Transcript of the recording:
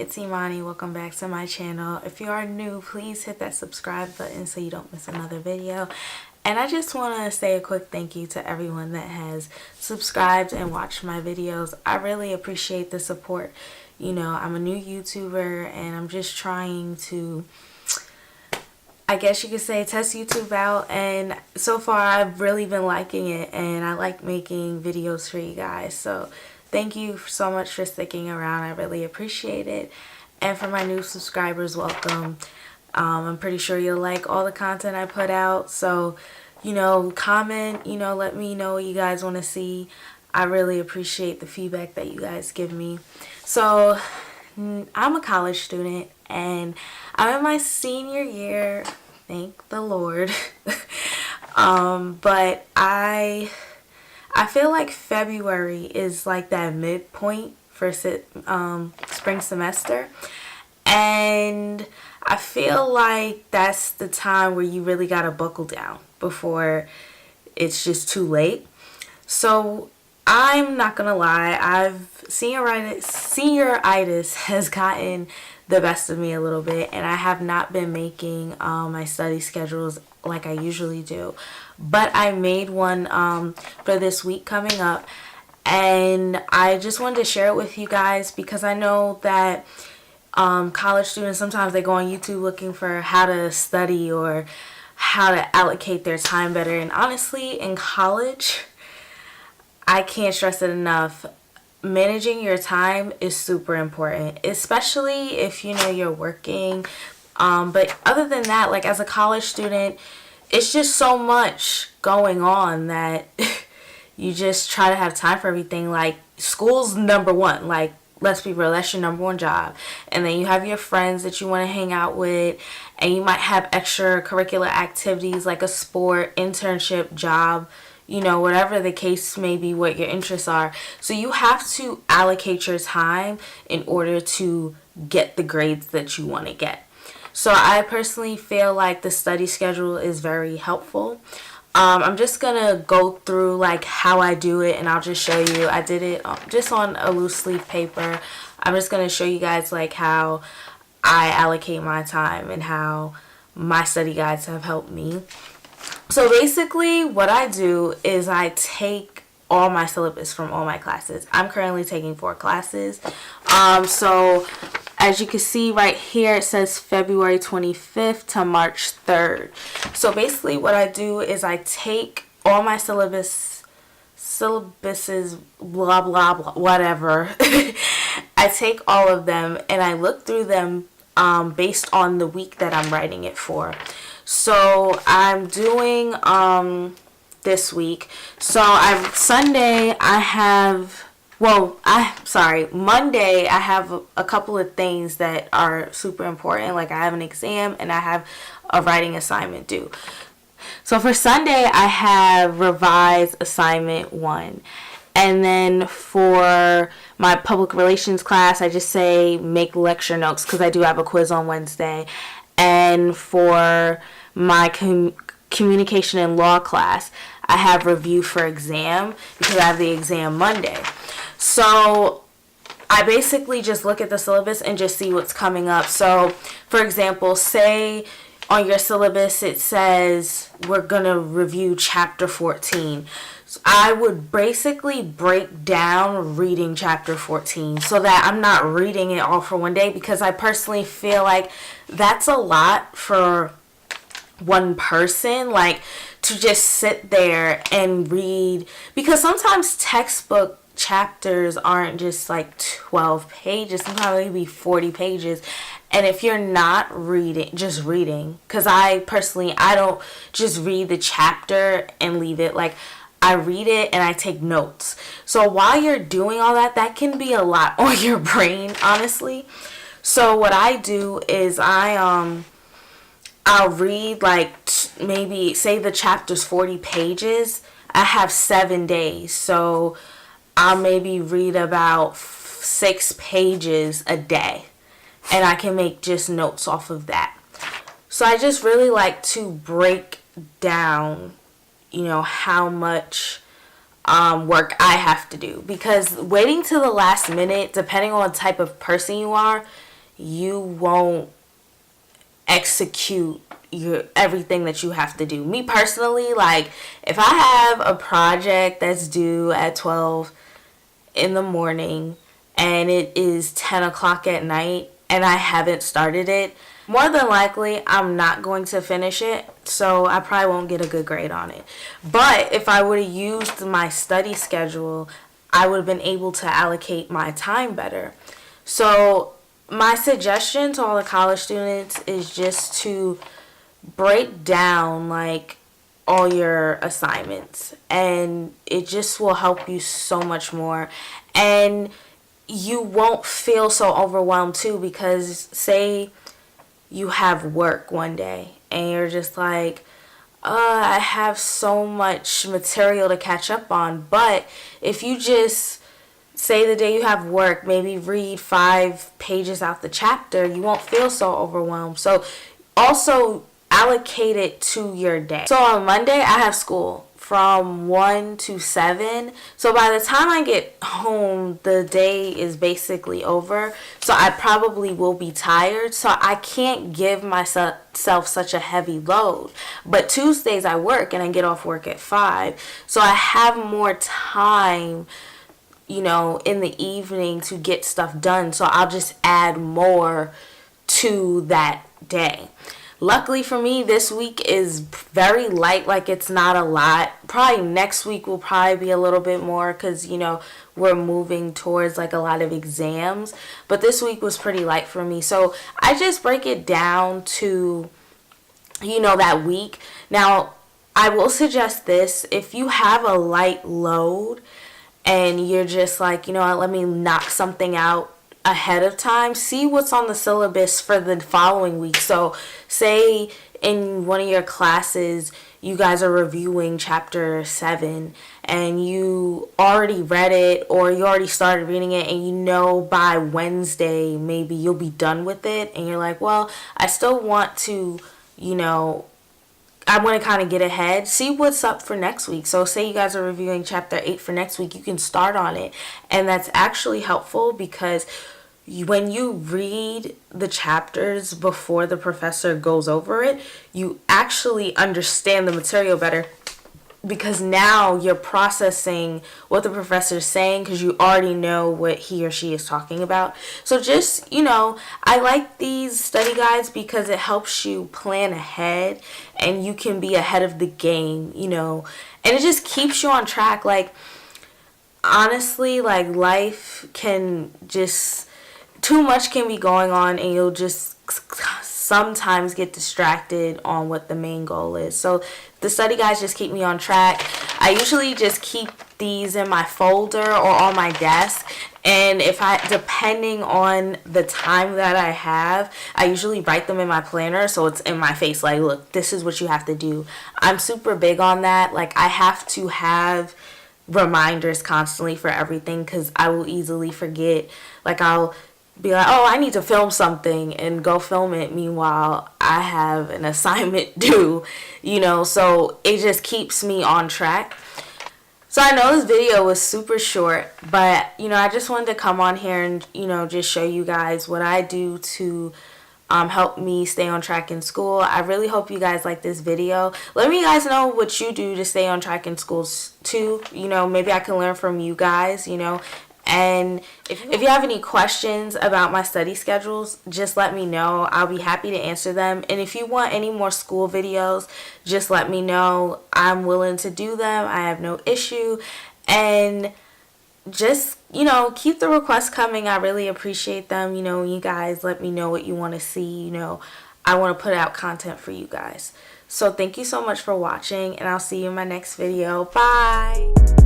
it's Imani. Welcome back to my channel. If you are new, please hit that subscribe button so you don't miss another video. And I just want to say a quick thank you to everyone that has subscribed and watched my videos. I really appreciate the support. You know, I'm a new YouTuber and I'm just trying to, I guess you could say, test YouTube out, and so far I've really been liking it and I like making videos for you guys. So thank you so much for sticking around. I really appreciate it. And for my new subscribers, welcome. I'm pretty sure you'll like all the content I put out. So, you know, comment, you know, let me know what you guys want to see. I really appreciate the feedback that you guys give me. So, I'm a college student and I'm in my senior year, thank the Lord. But I feel like February is like that midpoint for spring semester, and I feel like that's the time where you really gotta buckle down before it's just too late. So I'm not gonna lie, senioritis has gotten the best of me a little bit, and I have not been making my study schedules like I usually do. But I made one for this week coming up, and I just wanted to share it with you guys because I know that college students, sometimes they go on YouTube looking for how to study or how to allocate their time better. And honestly, in college, I can't stress it enough. Managing your time is super important, especially if you know you're working. But other than that, like as a college student, it's just so much going on that you just try to have time for everything. Like school's number one. Like, let's be real, that's your number one job. And then you have your friends that you want to hang out with, and you might have extracurricular activities like a sport, internship, job, you know, whatever the case may be, what your interests are. So you have to allocate your time in order to get the grades that you want to get. So I personally feel like the study schedule is very helpful. I'm just gonna go through like how I do it, and I'll just show you. I did it just on a loose leaf paper. I'm just gonna show you guys like how I allocate my time and how my study guides have helped me. So basically what I do is I take all my syllabus from all my classes. I'm currently taking 4 classes. So as you can see right here, it says February 25th to March 3rd. So basically what I do is I take all my syllabuses, blah, blah, blah, whatever. I take all of them and I look through them based on the week that I'm writing it for. So I'm doing this week. So Monday I have a couple of things that are super important. Like I have an exam and I have a writing assignment due. So for Sunday I have revise assignment 1. And then for my public relations class, I just say make lecture notes because I do have a quiz on Wednesday. And for my communication and law class, I have review for exam because I have the exam Monday. So I basically just look at the syllabus and just see what's coming up. So for example, say on your syllabus it says we're gonna review chapter 14. So I would basically break down reading chapter 14 so that I'm not reading it all for one day, because I personally feel like that's a lot for one person, like to just sit there and read, because sometimes textbook chapters aren't just like 12 pages, sometimes they be 40 pages. And if you're not just reading, because I don't just read the chapter and leave it. Like I read it and I take notes. So while you're doing all that, that can be a lot on your brain, honestly. So what I do is I'll read like maybe say the chapter's 40 pages. I have 7 days. So I'll maybe read about 6 pages a day. And I can make just notes off of that. So I just really like to break down, you know, how much work I have to do. Because waiting till the last minute, depending on the type of person you are, you won't execute everything that you have to do. Me personally, like, if I have a project that's due at 12 in the morning and it is 10 o'clock at night and I haven't started it, more than likely I'm not going to finish it, so I probably won't get a good grade on it. But if I would have used my study schedule, I would have been able to allocate my time better. So my suggestion to all the college students is just to break down like all your assignments, and it just will help you so much more, and you won't feel so overwhelmed too, because say you have work one day and you're just like, I have so much material to catch up on. But if you just say the day you have work, maybe read 5 pages out the chapter, you won't feel so overwhelmed. So also allocate it to your day. So on Monday I have school from 1 to 7. So by the time I get home, the day is basically over. So I probably will be tired. So I can't give myself such a heavy load. But Tuesdays I work and I get off work at 5. So I have more time, in the evening to get stuff done. So I'll just add more to that day. Luckily for me, this week is very light, like it's not a lot. Probably next week will probably be a little bit more because, we're moving towards like a lot of exams. But this week was pretty light for me. So I just break it down to, that week. Now, I will suggest this. If you have a light load and you're just like, let me knock something out ahead of time, see what's on the syllabus for the following week. So say in one of your classes you guys are reviewing chapter 7 and you already read it or you already started reading it, and by Wednesday maybe you'll be done with it, and you're like, well, I still want to, I want to kind of get ahead. See what's up for next week. So say you guys are reviewing chapter 8 for next week, you can start on it. And that's actually helpful because when you read the chapters before the professor goes over it, you actually understand the material better, because now you're processing what the professor is saying because you already know what he or she is talking about. So just, I like these study guides because it helps you plan ahead and you can be ahead of the game, and it just keeps you on track. Like, honestly, like, life can just, too much can be going on and you'll just sometimes get distracted on what the main goal is. So the study guides just keep me on track. I usually just keep these in my folder or on my desk, and depending on the time that I have, I usually write them in my planner so it's in my face, like, look, this is what you have to do. I'm super big on that. Like, I have to have reminders constantly for everything because I will easily forget. Like, I'll be like, oh, I need to film something, and go film it. Meanwhile, I have an assignment due, so it just keeps me on track. So I know this video was super short, but, I just wanted to come on here and, just show you guys what I do to help me stay on track in school. I really hope you guys like this video. Let me guys know what you do to stay on track in school too. Maybe I can learn from you guys, And if you have any questions about my study schedules, just let me know. I'll be happy to answer them. And if you want any more school videos, just let me know. I'm willing to do them. I have no issue. And just, keep the requests coming. I really appreciate them. You guys let me know what you want to see. I want to put out content for you guys. So thank you so much for watching, and I'll see you in my next video. Bye!